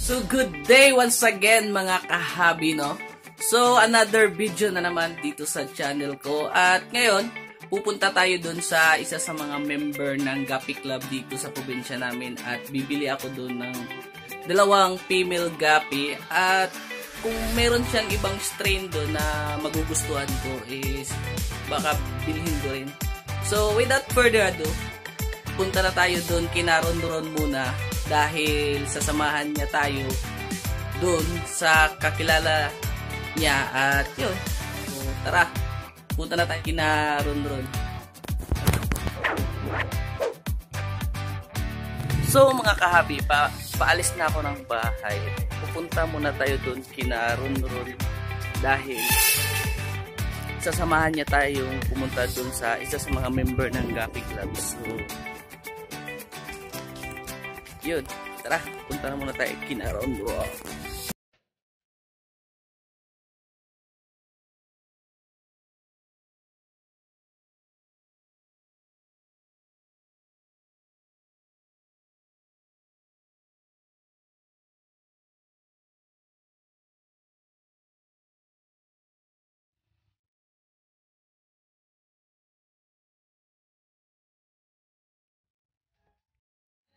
So good day once again mga kahabi, no? So another video na naman dito sa channel ko. At ngayon, pupunta tayo dun sa isa sa mga member ng Gapi Club dito sa probinsya namin. At bibili ako dun ng dalawang female Gapi. At kung meron siyang ibang strain dun na magugustuhan ko is baka bilhin ko rin. So without further ado, punta na tayo dun kina Ron muna. Dahil sasamahan niya tayo doon sa kakilala niya at yun. So, tara, punta na tayo kina Ron. So mga kahabi, paalis na ako ng bahay. Pupunta muna tayo doon kina Ron dahil sasamahan niya tayong pumunta doon sa isa sa mga member ng Gapi Club. So, yun, tara, punta na muna tayo kina Ron.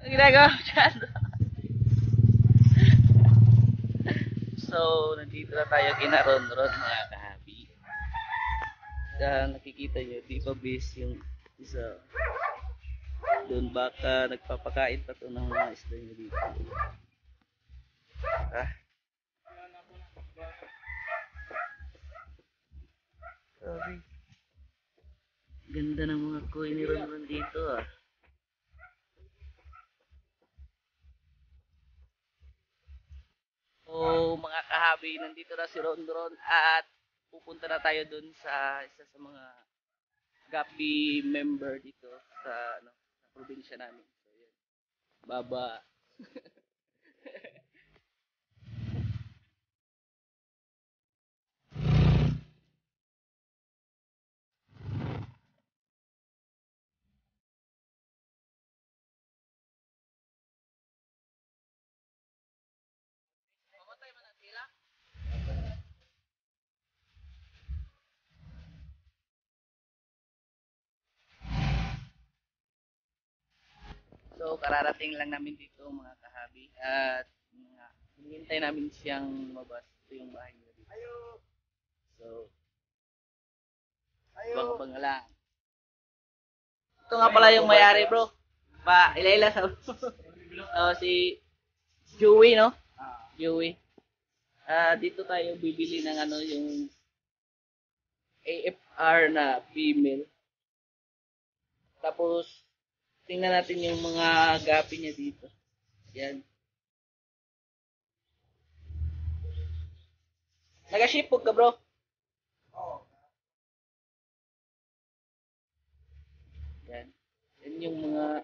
Ang ginagawa ko dyan. So, nandito na tayo kina Ron mga kahabi. Nakikita nyo, di pa base yung isa. Doon baka nagpapakain pa to ng mga isda nyo dito. Sorry. Ganda ng mga koi ni Ron dito . So mga kahabi, nandito na si Ron at pupunta na tayo dun sa isa sa mga Gapi member dito sa probinsya namin. So yan. Baba. So, kararating lang namin dito mga kahabi at hinihintay namin siyang lumabas. Ito yung bahay nila dito. So, baka lang. Ito nga pala yung may-ari, bro. Ila sa si Joey, no? Joey. Dito tayo bibili ng yung AFR na female. Tapos tingnan natin yung mga Gapi niya dito. Yan. Nag-shipog ka, bro? Oo. Yan. Yan yung mga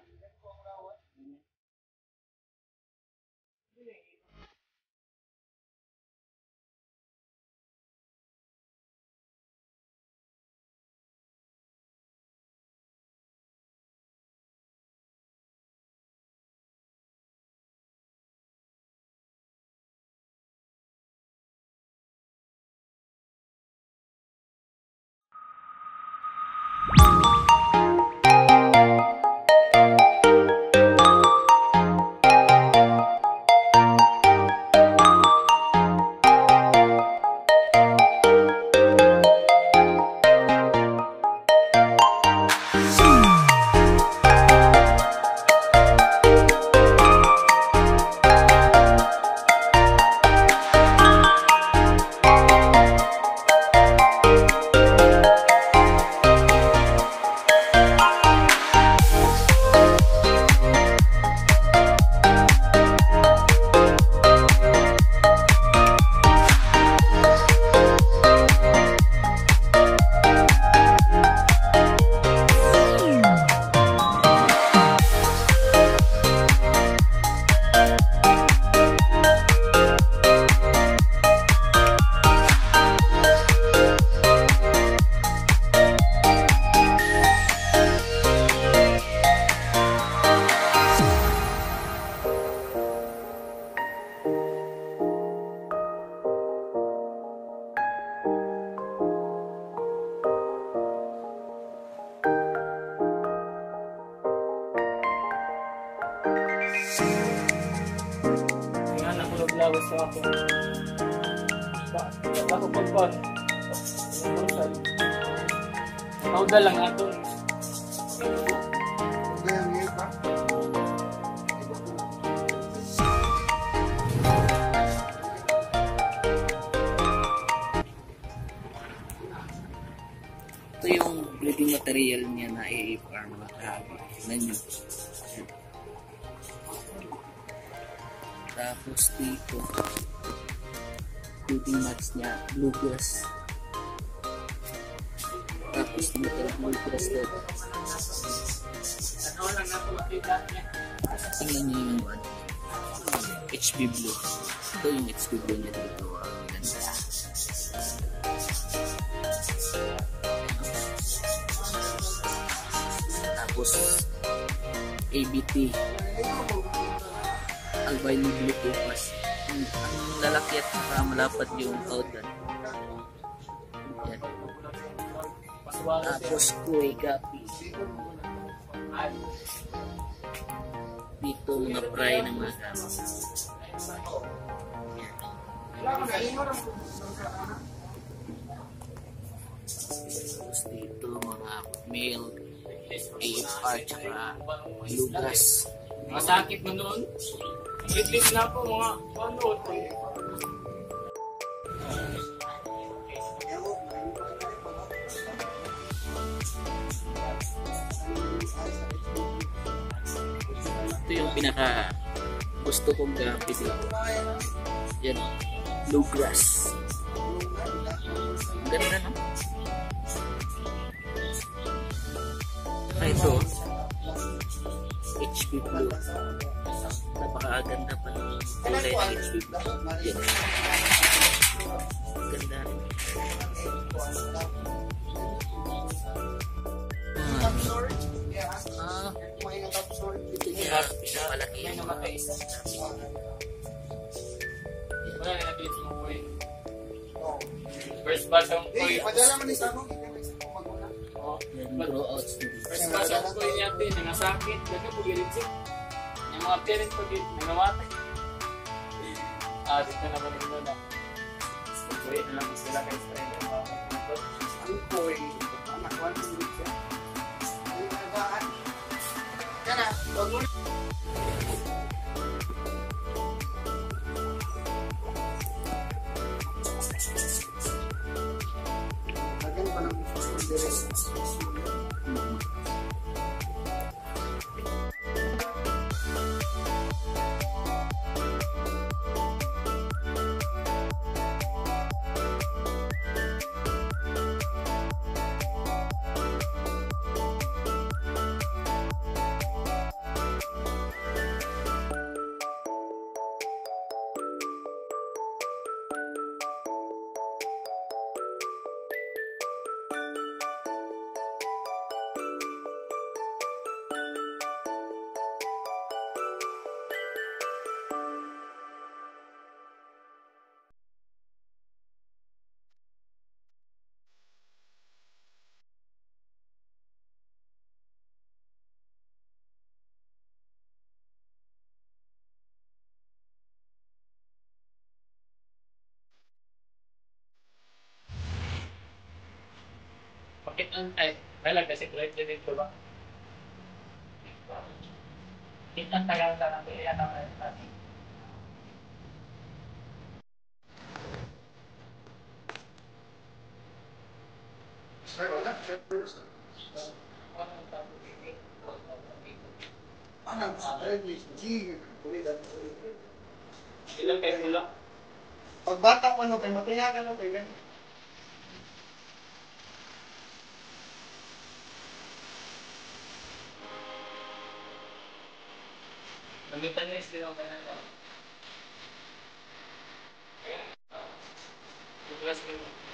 gawas sa ako. Ako pagpon. Kauda lang ato. Ito yung breeding material niya na AFR mga kahabi. Tignan nyo. Tapos dito, breeding mats niya, bluegrass. Tapos dito, bluegrass dito. Ano lang ako makita niya. Tingnan nyo yung HB Blue. Ito yung HB Blue niya dito. Ganda. Tapos ABT albino blue topaz. Ang lalaki at malapad yung outer. Yan. Tapos kuy gapi. Dito mga fry ng mga gapi. Yan. Tapos dito mga male AFR tsaka bluegrass. Masakit mo noon. Itlip na po mga panood. Ito yung pinaka gusto kong gapi dito. Yan, bluegrass. Ang ganda no? Ito HB Blue. Napakaganda pa ng kulay ng HB Blue. Yan. Ganda rin. Ito niya pinapalaki yung mga Wala na nabilis mo po eh. First batch ang po eh. yan, grow outs dito. First batch ang po eh natin. Nangasakit. Daga po giritsi. Yung mga parents po dito. Nanawatay. Dito naman yung luna. Po eh. Nalang sila kayo sa inyo. Ang po eh. Anak ko ang giritsi. Yan na. Huwag mo. Bakit ang ay, may kasi great din dito ba? Ang tagal na lang kaya naman natin. Ilang kayo nila? Pag bata mo, no, kay matiyagan no, kay ganyan. Namitan niya sila kayo na lang. Class mo.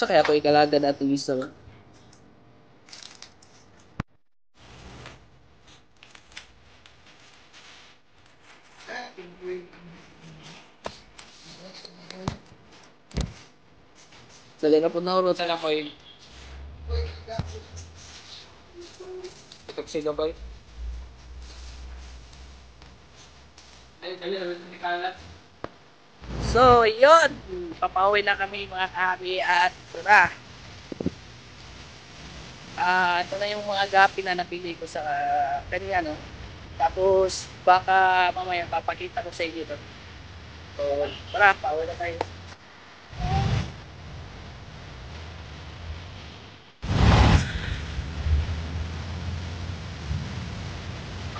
Sa kaya ko ikalaga na itong isa. Dali na po na urot. Sana ko yung tuxedo boy. Ay, kalat. So, yun. Papauwi na kami mga kahabi at tara. Ito na yung mga gapi na napili ko sa kanina, no? Tapos, baka mamaya papakita ko sa inyo to. So, tara, pauwi na tayo.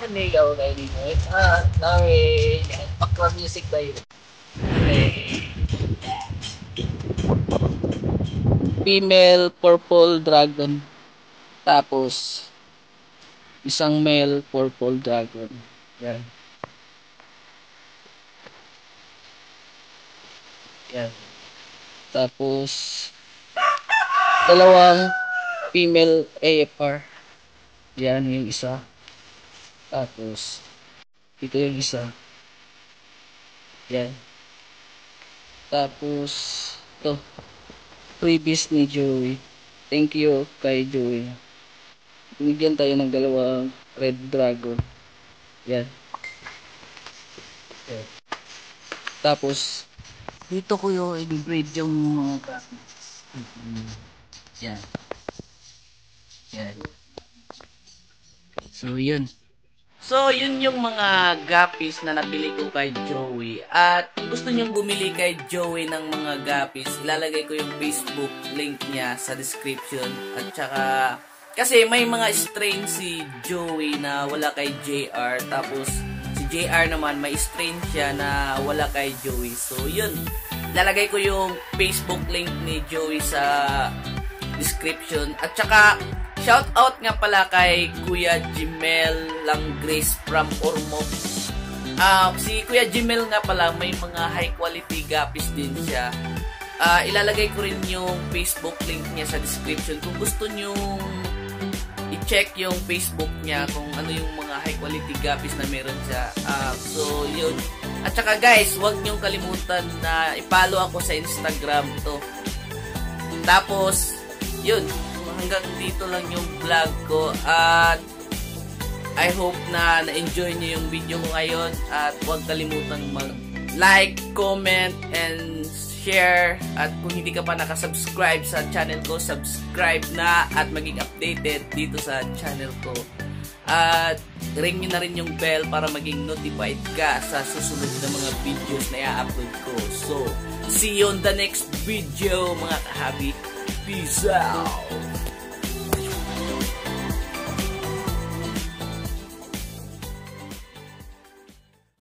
Nigaw na hindi mo. Nami, background music ba yun? Female purple dragon. Tapos, isang male purple dragon. Yan. Yan. Tapos, dalawang female AFR. Yan yung isa. Tapos, ito yung isa. Yan. Tapos, ito. Freebies ni Joey. Thank you kay Joey. Binigyan tayo ng dalawang red dragon. Yan. Yan. Tapos, dito ko yung i-breed yung mga gapi. Yan. Yan. So, yun. So, yun yung mga gapis na nabili ko kay Joey. At kung gusto nyong bumili kay Joey ng mga gapis, ilalagay ko yung Facebook link niya sa description. At saka, kasi may mga strain si Joey na wala kay JR. Tapos, si JR naman may strain siya na wala kay Joey. So, yun. Ilalagay ko yung Facebook link ni Joey sa description. At saka, shout out nga pala kay Kuya Jimel Langgrace from Ormoc. Si Kuya Jimel nga pala may mga high quality gapis din siya. Ilalagay ko rin yung Facebook link niya sa description kung gusto nyo i-check yung Facebook niya kung ano yung mga high quality gapis na meron siya. So yun. At saka guys, huwag nyo kalimutan na i-follow ako sa Instagram to. Tapos yun, hanggang dito lang yung vlog ko at I hope na na-enjoy nyo yung video ko ngayon at huwag kalimutan mag-like, comment, and share. At kung hindi ka pa nakasubscribe sa channel ko, subscribe na at maging updated dito sa channel ko. At ring nyo na rin yung bell para maging notified ka sa susunod na mga videos na i-upload ko. So, see you on the next video mga kahabi. Peace out!